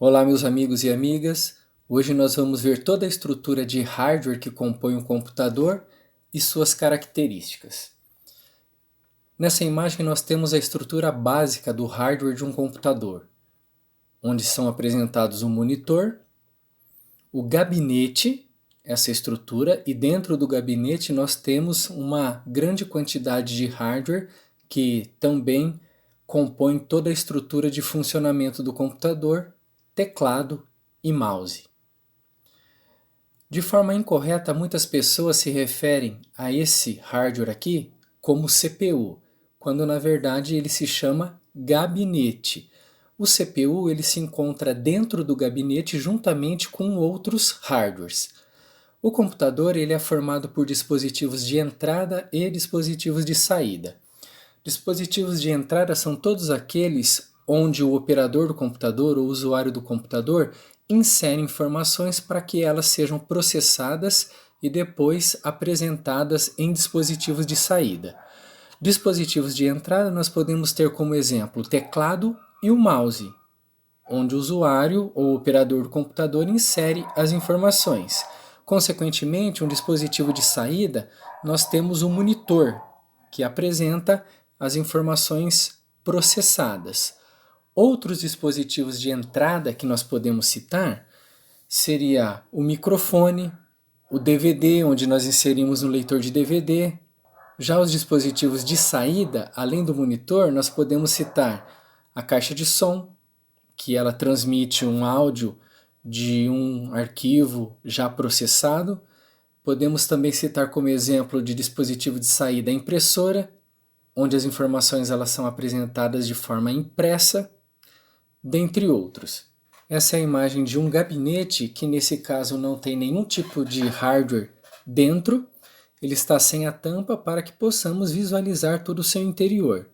Olá, meus amigos e amigas. Hoje nós vamos ver toda a estrutura de hardware que compõe um computador e suas características. Nessa imagem nós temos a estrutura básica do hardware de um computador, onde são apresentados o monitor, o gabinete, essa estrutura, e dentro do gabinete nós temos uma grande quantidade de hardware que também compõe toda a estrutura de funcionamento do computador, teclado e mouse. De forma incorreta, muitas pessoas se referem a esse hardware aqui como CPU, quando na verdade ele se chama gabinete. O CPU ele se encontra dentro do gabinete juntamente com outros hardwares. O computador ele é formado por dispositivos de entrada e dispositivos de saída. Dispositivos de entrada são todos aqueles onde o operador do computador ou o usuário do computador insere informações para que elas sejam processadas e depois apresentadas em dispositivos de saída. Dispositivos de entrada nós podemos ter como exemplo o teclado e o mouse, onde o usuário ou operador do computador insere as informações. Consequentemente, um dispositivo de saída, nós temos o monitor, que apresenta as informações processadas. Outros dispositivos de entrada que nós podemos citar seria o microfone, o DVD, onde nós inserimos no leitor de DVD. Já os dispositivos de saída, além do monitor, nós podemos citar a caixa de som, que ela transmite um áudio de um arquivo já processado. Podemos também citar como exemplo de dispositivo de saída a impressora, onde as informações elas são apresentadas de forma impressa, dentre outros. Essa é a imagem de um gabinete que nesse caso não tem nenhum tipo de hardware dentro, ele está sem a tampa para que possamos visualizar todo o seu interior.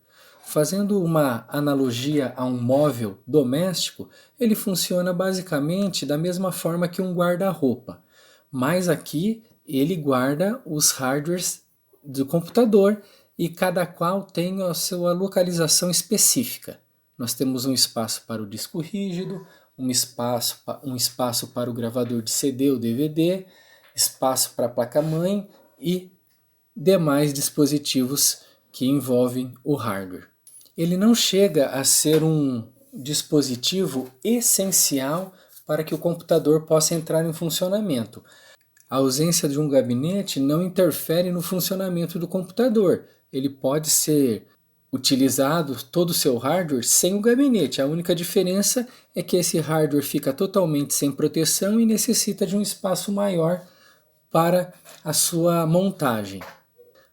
Fazendo uma analogia a um móvel doméstico, ele funciona basicamente da mesma forma que um guarda-roupa, mas aqui ele guarda os hardwares do computador e cada qual tem a sua localização específica. Nós temos um espaço para o disco rígido, um espaço para o gravador de CD ou DVD, espaço para a placa-mãe e demais dispositivos que envolvem o hardware. Ele não chega a ser um dispositivo essencial para que o computador possa entrar em funcionamento. A ausência de um gabinete não interfere no funcionamento do computador. Ele pode ser utilizado todo o seu hardware sem o gabinete. A única diferença é que esse hardware fica totalmente sem proteção e necessita de um espaço maior para a sua montagem.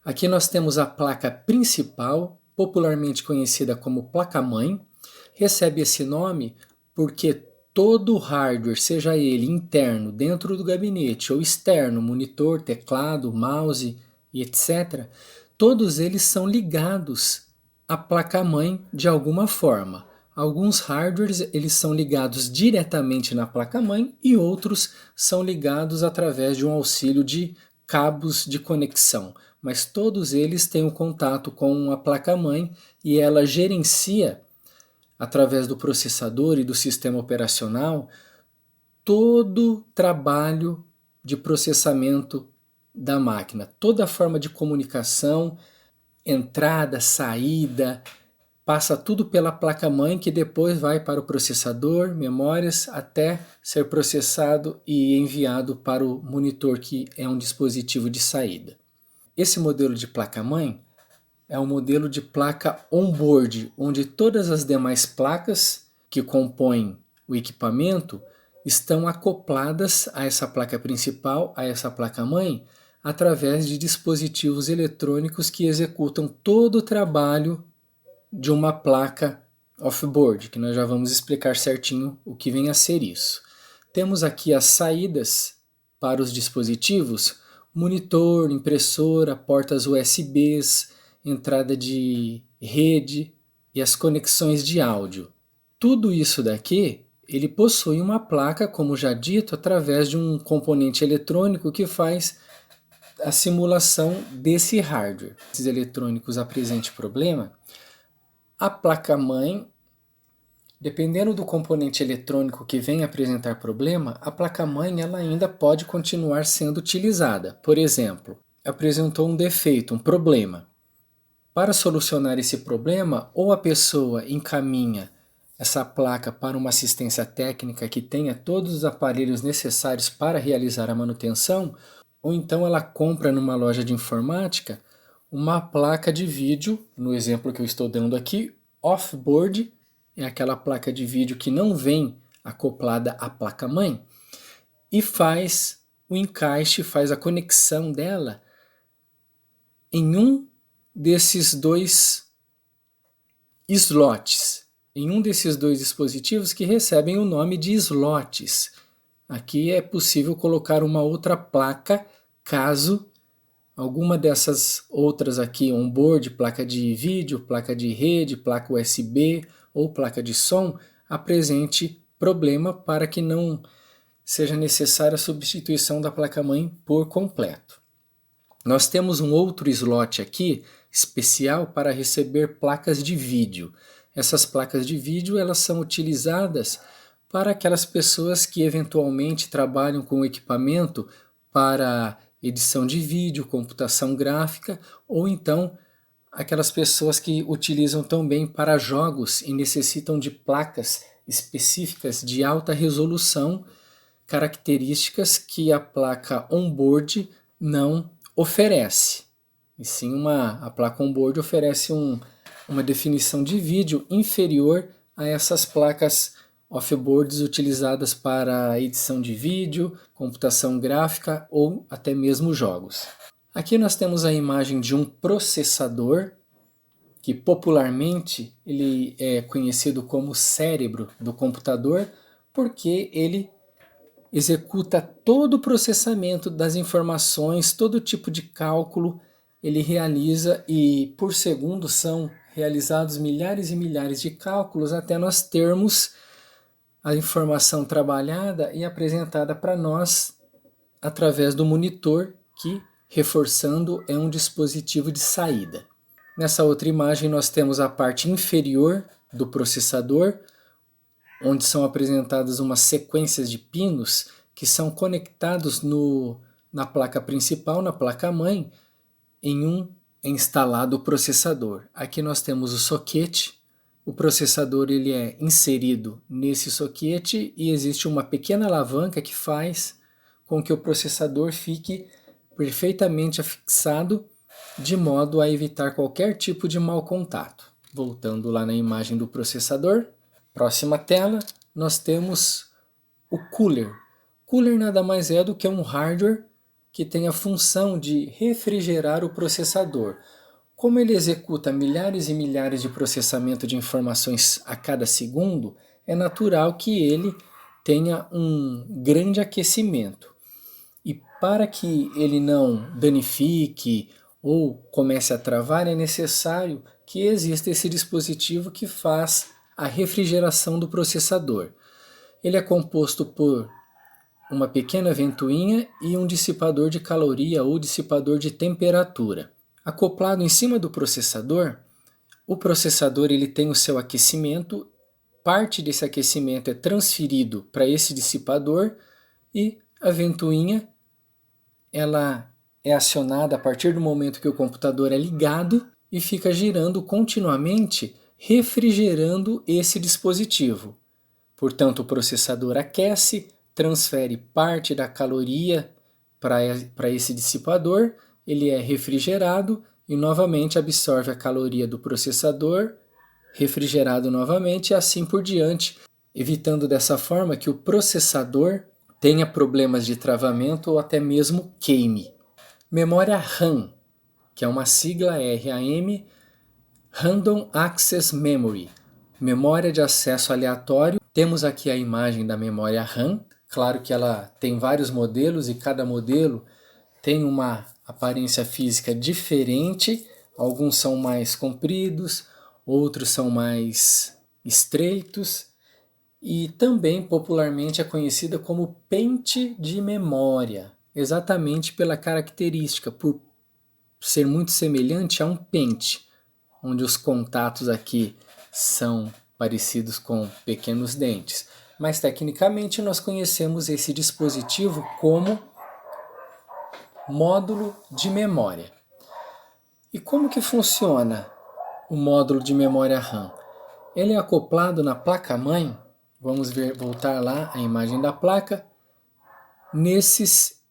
Aqui nós temos a placa principal, popularmente conhecida como placa-mãe. Recebe esse nome porque todo o hardware, seja ele interno dentro do gabinete ou externo, monitor, teclado, mouse e etc., todos eles são ligados à placa-mãe de alguma forma. Alguns hardwares eles são ligados diretamente na placa-mãe e outros são ligados através de um auxílio de cabos de conexão, mas todos eles têm um contato com a placa-mãe e ela gerencia, através do processador e do sistema operacional, todo o trabalho de processamento da máquina, toda a forma de comunicação, entrada, saída, passa tudo pela placa-mãe que depois vai para o processador, memórias, até ser processado e enviado para o monitor, que é um dispositivo de saída. Esse modelo de placa-mãe é um modelo de placa on-board, onde todas as demais placas que compõem o equipamento estão acopladas a essa placa principal, a essa placa-mãe, através de dispositivos eletrônicos que executam todo o trabalho de uma placa off-board, que nós já vamos explicar certinho o que vem a ser isso. Temos aqui as saídas para os dispositivos: monitor, impressora, portas USBs, entrada de rede e as conexões de áudio. Tudo isso daqui, ele possui uma placa, como já dito, através de um componente eletrônico que faz a simulação desse hardware. Esses eletrônicos apresentam problema, a placa-mãe Dependendo do componente eletrônico que vem apresentar problema, a placa-mãe ela ainda pode continuar sendo utilizada. Por exemplo, apresentou um defeito, um problema. Para solucionar esse problema, ou a pessoa encaminha essa placa para uma assistência técnica que tenha todos os aparelhos necessários para realizar a manutenção, ou então ela compra numa loja de informática uma placa de vídeo, no exemplo que eu estou dando aqui, off-board, é aquela placa de vídeo que não vem acoplada à placa-mãe, e faz o encaixe, faz a conexão dela em um desses dois slots, em um desses dois dispositivos que recebem o nome de slots. Aqui é possível colocar uma outra placa caso alguma dessas outras aqui, onboard, placa de vídeo, placa de rede, placa USB ou placa de som, apresente problema para que não seja necessária a substituição da placa-mãe por completo. Nós temos um outro slot aqui, especial para receber placas de vídeo. Essas placas de vídeo elas são utilizadas para aquelas pessoas que eventualmente trabalham com equipamento para edição de vídeo, computação gráfica, ou então aquelas pessoas que utilizam também para jogos e necessitam de placas específicas de alta resolução, características que a placa onboard não oferece. E sim, a placa onboard oferece uma definição de vídeo inferior a essas placas offboards utilizadas para edição de vídeo, computação gráfica ou até mesmo jogos. Aqui nós temos a imagem de um processador, que popularmente ele é conhecido como cérebro do computador, porque ele executa todo o processamento das informações, todo tipo de cálculo ele realiza, e por segundo são realizados milhares e milhares de cálculos até nós termos a informação trabalhada e apresentada para nós através do monitor, que, reforçando, é um dispositivo de saída. Nessa outra imagem nós temos a parte inferior do processador, onde são apresentadas umas sequências de pinos que são conectados na placa principal, na placa-mãe, instalado o processador. Aqui nós temos o soquete, o processador ele é inserido nesse soquete e existe uma pequena alavanca que faz com que o processador fique perfeitamente afixado, de modo a evitar qualquer tipo de mau contato. Voltando lá na imagem do processador, próxima tela, nós temos o cooler. Cooler nada mais é do que um hardware que tem a função de refrigerar o processador. Como ele executa milhares e milhares de processamento de informações a cada segundo, é natural que ele tenha um grande aquecimento. E para que ele não danifique ou comece a travar, é necessário que exista esse dispositivo que faz a refrigeração do processador. Ele é composto por uma pequena ventoinha e um dissipador de caloria ou dissipador de temperatura. Acoplado em cima do processador, o processador ele tem o seu aquecimento, parte desse aquecimento é transferido para esse dissipador e a ventoinha ela é acionada a partir do momento que o computador é ligado e fica girando continuamente, refrigerando esse dispositivo. Portanto, o processador aquece, transfere parte da caloria para esse dissipador, ele é refrigerado e novamente absorve a caloria do processador, refrigerado novamente e assim por diante, evitando dessa forma que o processador tenha problemas de travamento ou até mesmo queime. Memória RAM, que é uma sigla RAM, Random Access Memory, memória de acesso aleatório. Temos aqui a imagem da memória RAM. Claro que ela tem vários modelos e cada modelo tem uma aparência física diferente. Alguns são mais compridos, outros são mais estreitos. E também popularmente é conhecida como pente de memória, exatamente pela característica, por ser muito semelhante a um pente, onde os contatos aqui são parecidos com pequenos dentes. Mas tecnicamente nós conhecemos esse dispositivo como módulo de memória. E como que funciona o módulo de memória RAM? Ele é acoplado na placa-mãe, vamos voltar lá a imagem da placa, nesses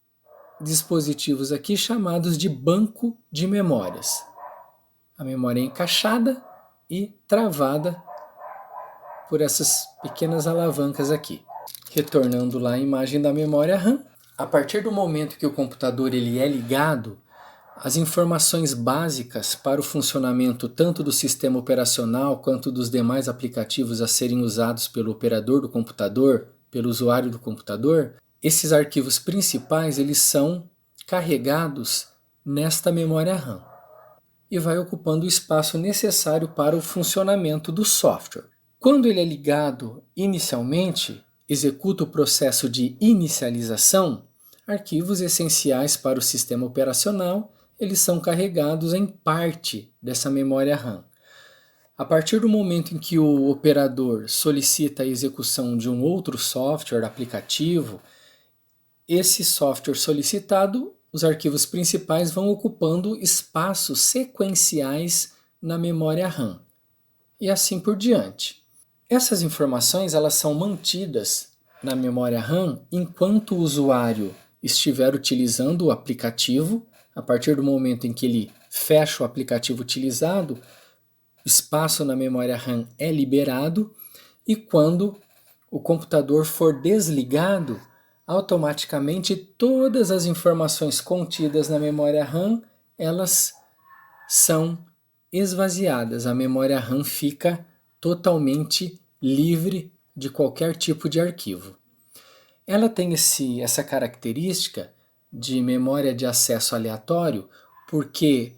dispositivos aqui chamados de banco de memórias. A memória é encaixada e travada por essas pequenas alavancas aqui. Retornando lá a imagem da memória RAM, a partir do momento que o computador ele é ligado, as informações básicas para o funcionamento tanto do sistema operacional quanto dos demais aplicativos a serem usados pelo operador do computador, pelo usuário do computador, esses arquivos principais eles são carregados nesta memória RAM e vai ocupando o espaço necessário para o funcionamento do software. Quando ele é ligado inicialmente, executa o processo de inicialização, arquivos essenciais para o sistema operacional eles são carregados em parte dessa memória RAM. A partir do momento em que o operador solicita a execução de um outro software, aplicativo, esse software solicitado, os arquivos principais vão ocupando espaços sequenciais na memória RAM. E assim por diante. Essas informações elas são mantidas na memória RAM enquanto o usuário estiver utilizando o aplicativo. A partir do momento em que ele fecha o aplicativo utilizado, espaço na memória RAM é liberado e quando o computador for desligado, automaticamente todas as informações contidas na memória RAM, elas são esvaziadas. A memória RAM fica totalmente livre de qualquer tipo de arquivo. Ela tem essa característica de memória de acesso aleatório porque,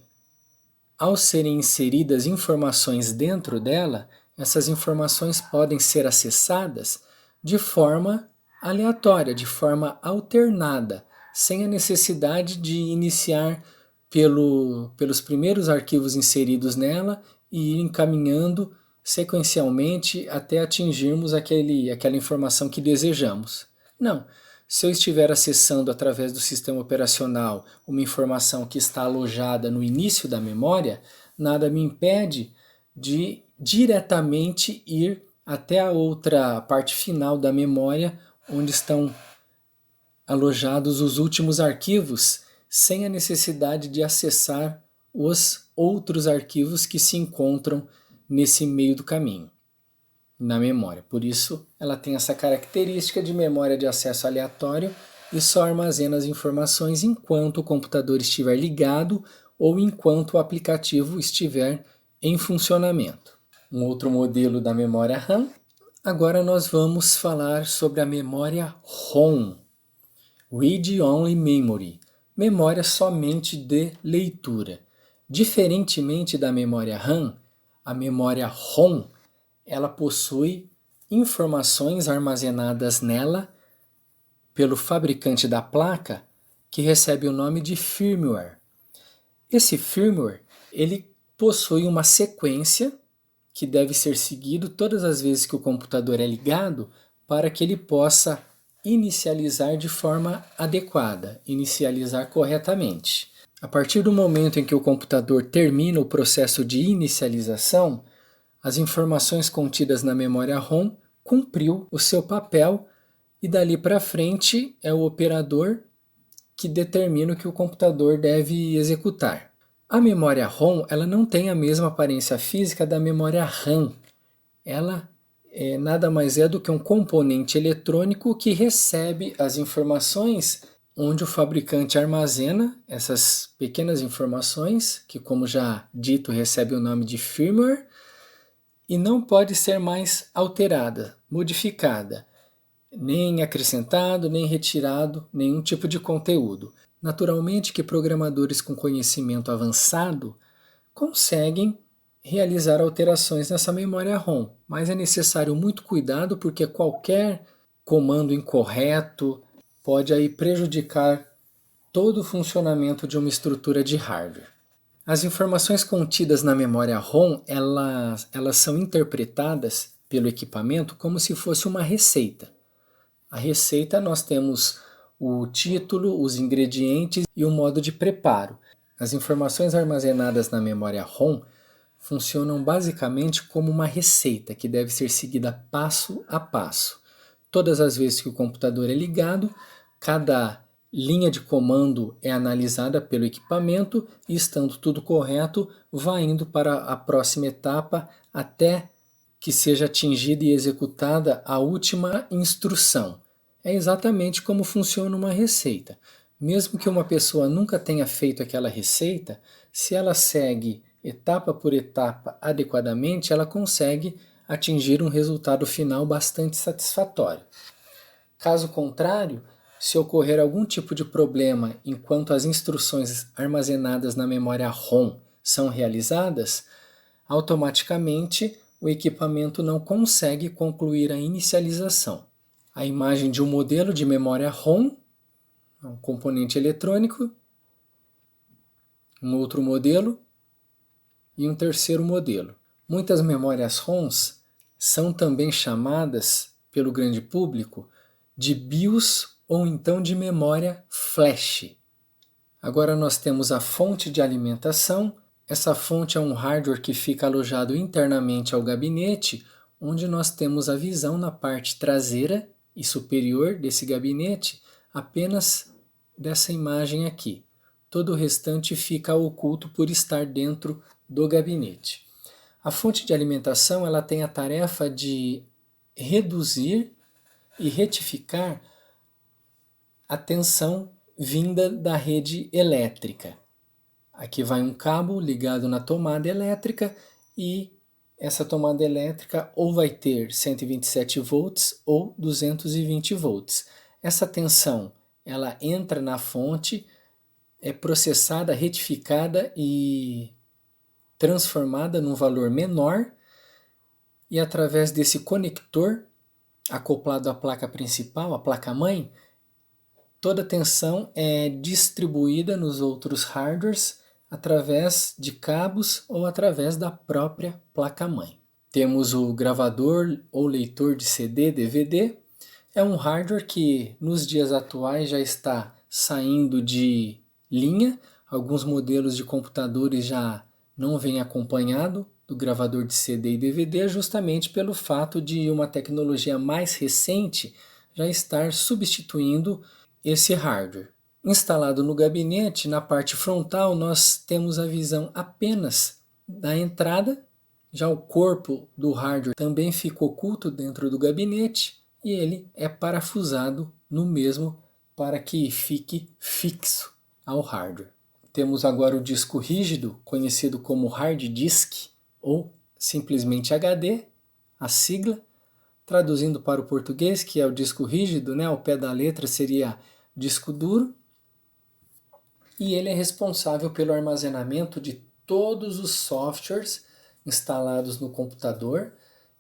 ao serem inseridas informações dentro dela, essas informações podem ser acessadas de forma aleatória, de forma alternada, sem a necessidade de iniciar pelos primeiros arquivos inseridos nela e ir encaminhando sequencialmente até atingirmos aquela informação que desejamos. Não. Se eu estiver acessando através do sistema operacional uma informação que está alojada no início da memória, nada me impede de diretamente ir até a outra parte final da memória, onde estão alojados os últimos arquivos, sem a necessidade de acessar os outros arquivos que se encontram nesse meio do caminho, na memória. Por isso, ela tem essa característica de memória de acesso aleatório e só armazena as informações enquanto o computador estiver ligado ou enquanto o aplicativo estiver em funcionamento. Um outro modelo da memória RAM. Agora nós vamos falar sobre a memória ROM, Read Only Memory, memória somente de leitura. Diferentemente da memória RAM, a memória ROM ela possui informações armazenadas nela pelo fabricante da placa, que recebe o nome de firmware. Esse firmware ele possui uma sequência que deve ser seguido todas as vezes que o computador é ligado para que ele possa inicializar de forma adequada, inicializar corretamente. A partir do momento em que o computador termina o processo de inicialização, as informações contidas na memória ROM cumpriu o seu papel e dali para frente é o operador que determina o que o computador deve executar. A memória ROM ela não tem a mesma aparência física da memória RAM. Ela nada mais é do que um componente eletrônico que recebe as informações onde o fabricante armazena essas pequenas informações, que como já dito recebe o nome de firmware, e não pode ser mais alterada, modificada, nem acrescentado, nem retirado nenhum tipo de conteúdo. Naturalmente que programadores com conhecimento avançado conseguem realizar alterações nessa memória ROM, mas é necessário muito cuidado porque qualquer comando incorreto pode aí prejudicar todo o funcionamento de uma estrutura de hardware. As informações contidas na memória ROM, elas são interpretadas pelo equipamento como se fosse uma receita. A receita nós temos o título, os ingredientes e o modo de preparo. As informações armazenadas na memória ROM funcionam basicamente como uma receita que deve ser seguida passo a passo. Todas as vezes que o computador é ligado, cada linha de comando é analisada pelo equipamento e, estando tudo correto, vai indo para a próxima etapa até que seja atingida e executada a última instrução. É exatamente como funciona uma receita. Mesmo que uma pessoa nunca tenha feito aquela receita, se ela segue etapa por etapa adequadamente, ela consegue atingir um resultado final bastante satisfatório. Caso contrário, se ocorrer algum tipo de problema enquanto as instruções armazenadas na memória ROM são realizadas, automaticamente o equipamento não consegue concluir a inicialização. A imagem de um modelo de memória ROM, um componente eletrônico, um outro modelo e um terceiro modelo. Muitas memórias ROMs são também chamadas pelo grande público de BIOS ou então de memória flash. Agora nós temos a fonte de alimentação. Essa fonte é um hardware que fica alojado internamente ao gabinete, onde nós temos a visão na parte traseira e superior desse gabinete apenas dessa imagem aqui. Todo o restante fica oculto por estar dentro do gabinete. A fonte de alimentação ela tem a tarefa de reduzir e retificar a tensão vinda da rede elétrica. Aqui vai um cabo ligado na tomada elétrica e essa tomada elétrica ou vai ter 127 volts ou 220 volts. Essa tensão ela entra na fonte, é processada, retificada e transformada num valor menor, e através desse conector acoplado à placa principal, a placa-mãe, toda a tensão é distribuída nos outros hardwares através de cabos ou através da própria placa-mãe. Temos o gravador ou leitor de CD, DVD. É um hardware que nos dias atuais já está saindo de linha. Alguns modelos de computadores já não vêm acompanhado do gravador de CD e DVD, justamente pelo fato de uma tecnologia mais recente já estar substituindo esse hardware. Instalado no gabinete, na parte frontal, nós temos a visão apenas da entrada. Já o corpo do hardware também fica oculto dentro do gabinete e ele é parafusado no mesmo para que fique fixo ao hardware. Temos agora o disco rígido, conhecido como hard disk ou simplesmente HD, a sigla. Traduzindo para o português, que é o disco rígido, né? Ao pé da letra seria disco duro. E ele é responsável pelo armazenamento de todos os softwares instalados no computador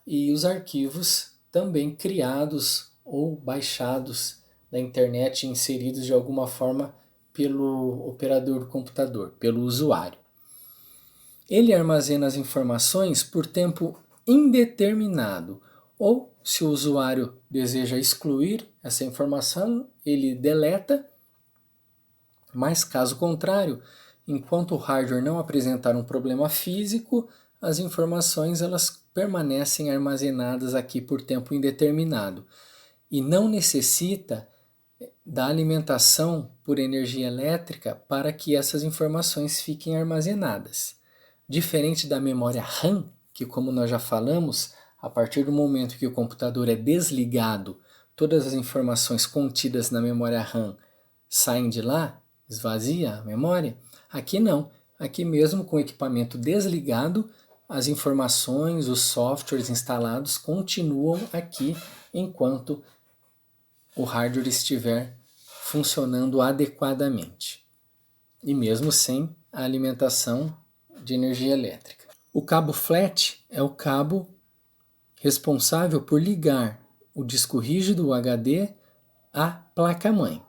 e os arquivos também criados ou baixados da internet, inseridos de alguma forma pelo operador do computador, pelo usuário. Ele armazena as informações por tempo indeterminado, ou se o usuário deseja excluir essa informação, ele deleta, mas caso contrário, enquanto o hardware não apresentar um problema físico, as informações elas permanecem armazenadas aqui por tempo indeterminado e não necessita da alimentação por energia elétrica para que essas informações fiquem armazenadas. Diferente da memória RAM, que como nós já falamos, a partir do momento que o computador é desligado, todas as informações contidas na memória RAM saem de lá, esvazia a memória. Aqui não. Aqui mesmo com o equipamento desligado, as informações, os softwares instalados continuam aqui enquanto o hardware estiver funcionando adequadamente. E mesmo sem a alimentação de energia elétrica. O cabo flat é o cabo responsável por ligar o disco rígido, o HD, à placa-mãe.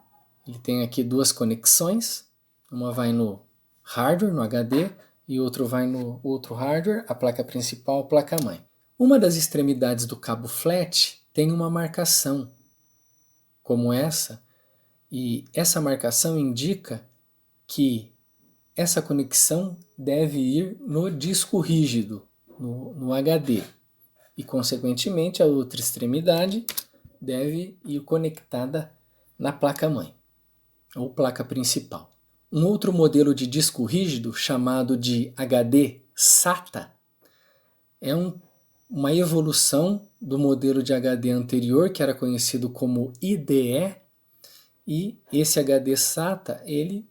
Ele tem aqui duas conexões, uma vai no hardware, no HD, e outra vai no outro hardware, a placa principal, a placa-mãe. Uma das extremidades do cabo flat tem uma marcação, como essa, e essa marcação indica que essa conexão deve ir no disco rígido, no HD, e consequentemente a outra extremidade deve ir conectada na placa-mãe, ou placa principal. Um outro modelo de disco rígido, chamado de HD SATA, é uma evolução do modelo de HD anterior, que era conhecido como IDE, e esse HD SATA, ele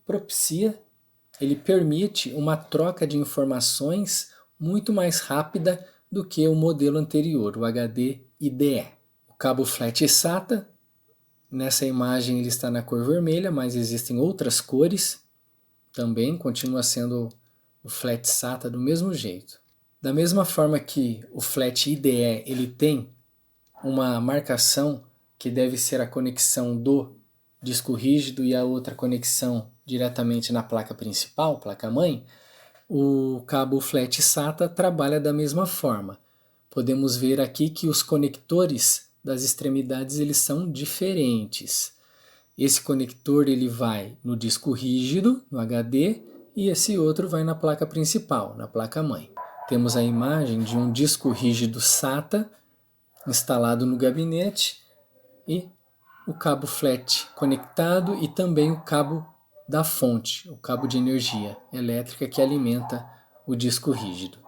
permite uma troca de informações muito mais rápida do que o modelo anterior, o HD IDE. O cabo flat SATA, nessa imagem ele está na cor vermelha, mas existem outras cores também, continua sendo o flat SATA do mesmo jeito. Da mesma forma que o flat IDE ele tem uma marcação que deve ser a conexão do disco rígido e a outra conexão diretamente na placa principal, placa-mãe, o cabo flat SATA trabalha da mesma forma. Podemos ver aqui que os conectores das extremidades eles são diferentes. Esse conector ele vai no disco rígido, no HD, e esse outro vai na placa principal, na placa-mãe. Temos a imagem de um disco rígido SATA instalado no gabinete e o cabo flat conectado e também o cabo da fonte, o cabo de energia elétrica que alimenta o disco rígido.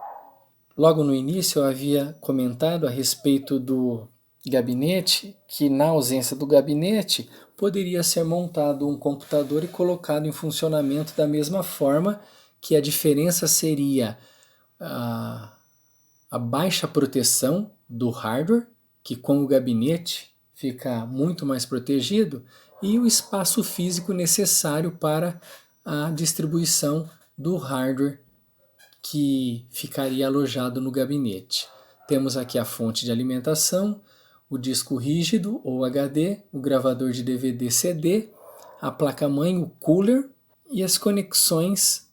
Logo no início eu havia comentado a respeito do gabinete, que na ausência do gabinete poderia ser montado um computador e colocado em funcionamento da mesma forma, que a diferença seria a baixa proteção do hardware, que com o gabinete fica muito mais protegido, e o espaço físico necessário para a distribuição do hardware que ficaria alojado no gabinete. Temos aqui a fonte de alimentação, o disco rígido ou HD, o gravador de DVD CD, a placa-mãe, o cooler e as conexões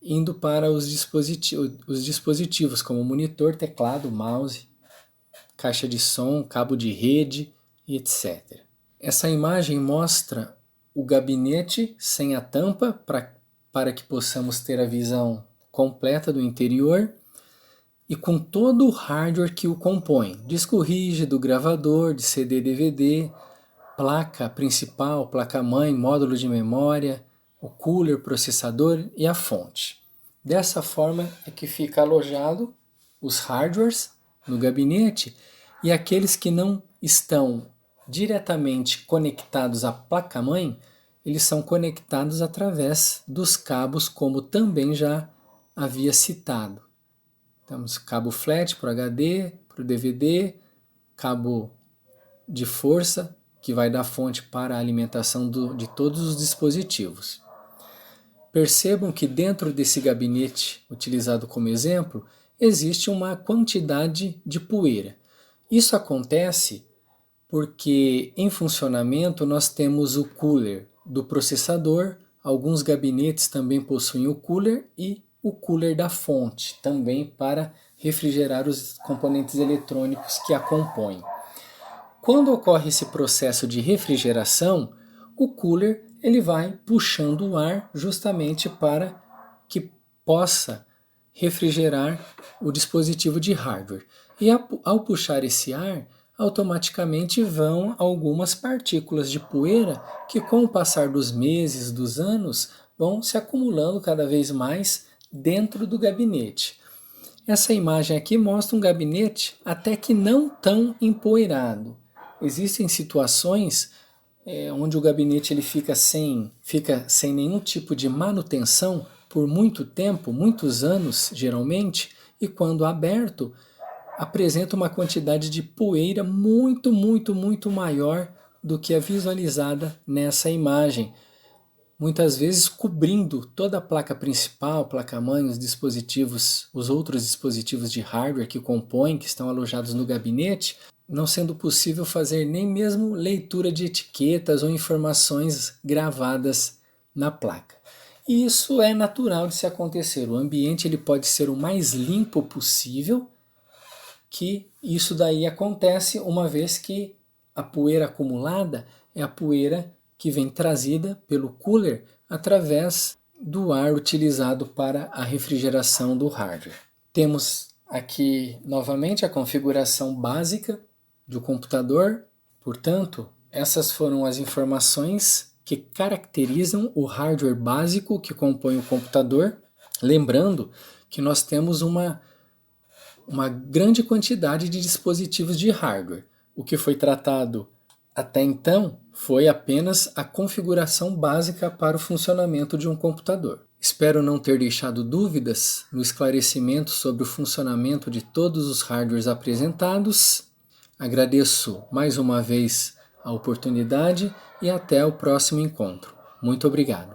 indo para os dispositivos como monitor, teclado, mouse, caixa de som, cabo de rede e etc. Essa imagem mostra o gabinete sem a tampa para que possamos ter a visão completa do interior e com todo o hardware que o compõe. Disco rígido, gravador de CD DVD, placa principal, placa-mãe, módulo de memória, o cooler, processador e a fonte. Dessa forma é que fica alojado os hardwares no gabinete e aqueles que não estão diretamente conectados à placa-mãe, eles são conectados através dos cabos, como também já havia citado. Temos cabo flat para o HD, para o DVD, cabo de força, que vai dar fonte para a alimentação de todos os dispositivos. Percebam que dentro desse gabinete utilizado como exemplo, existe uma quantidade de poeira. Isso acontece porque em funcionamento nós temos o cooler do processador, alguns gabinetes também possuem o cooler e o cooler da fonte, também para refrigerar os componentes eletrônicos que a compõem. Quando ocorre esse processo de refrigeração, o cooler ele vai puxando o ar justamente para que possa refrigerar o dispositivo de hardware. E ao puxar esse ar, automaticamente vão algumas partículas de poeira que com o passar dos meses, dos anos, vão se acumulando cada vez mais dentro do gabinete. Essa imagem aqui mostra um gabinete até que não tão empoeirado. Existem situações onde o gabinete ele fica sem nenhum tipo de manutenção por muito tempo, muitos anos geralmente, e quando aberto, apresenta uma quantidade de poeira muito, muito, muito maior do que a visualizada nessa imagem. Muitas vezes cobrindo toda a placa principal, placa-mãe, os outros dispositivos de hardware que compõem, que estão alojados no gabinete, não sendo possível fazer nem mesmo leitura de etiquetas ou informações gravadas na placa. E isso é natural de se acontecer. O ambiente ele pode ser o mais limpo possível, que isso daí acontece uma vez que a poeira acumulada é a poeira que vem trazida pelo cooler através do ar utilizado para a refrigeração do hardware. Temos aqui novamente a configuração básica do computador. Portanto, essas foram as informações que caracterizam o hardware básico que compõe o computador. Lembrando que nós temos uma grande quantidade de dispositivos de hardware. O que foi tratado até então foi apenas a configuração básica para o funcionamento de um computador. Espero não ter deixado dúvidas no esclarecimento sobre o funcionamento de todos os hardwares apresentados. Agradeço mais uma vez a oportunidade e até o próximo encontro. Muito obrigado.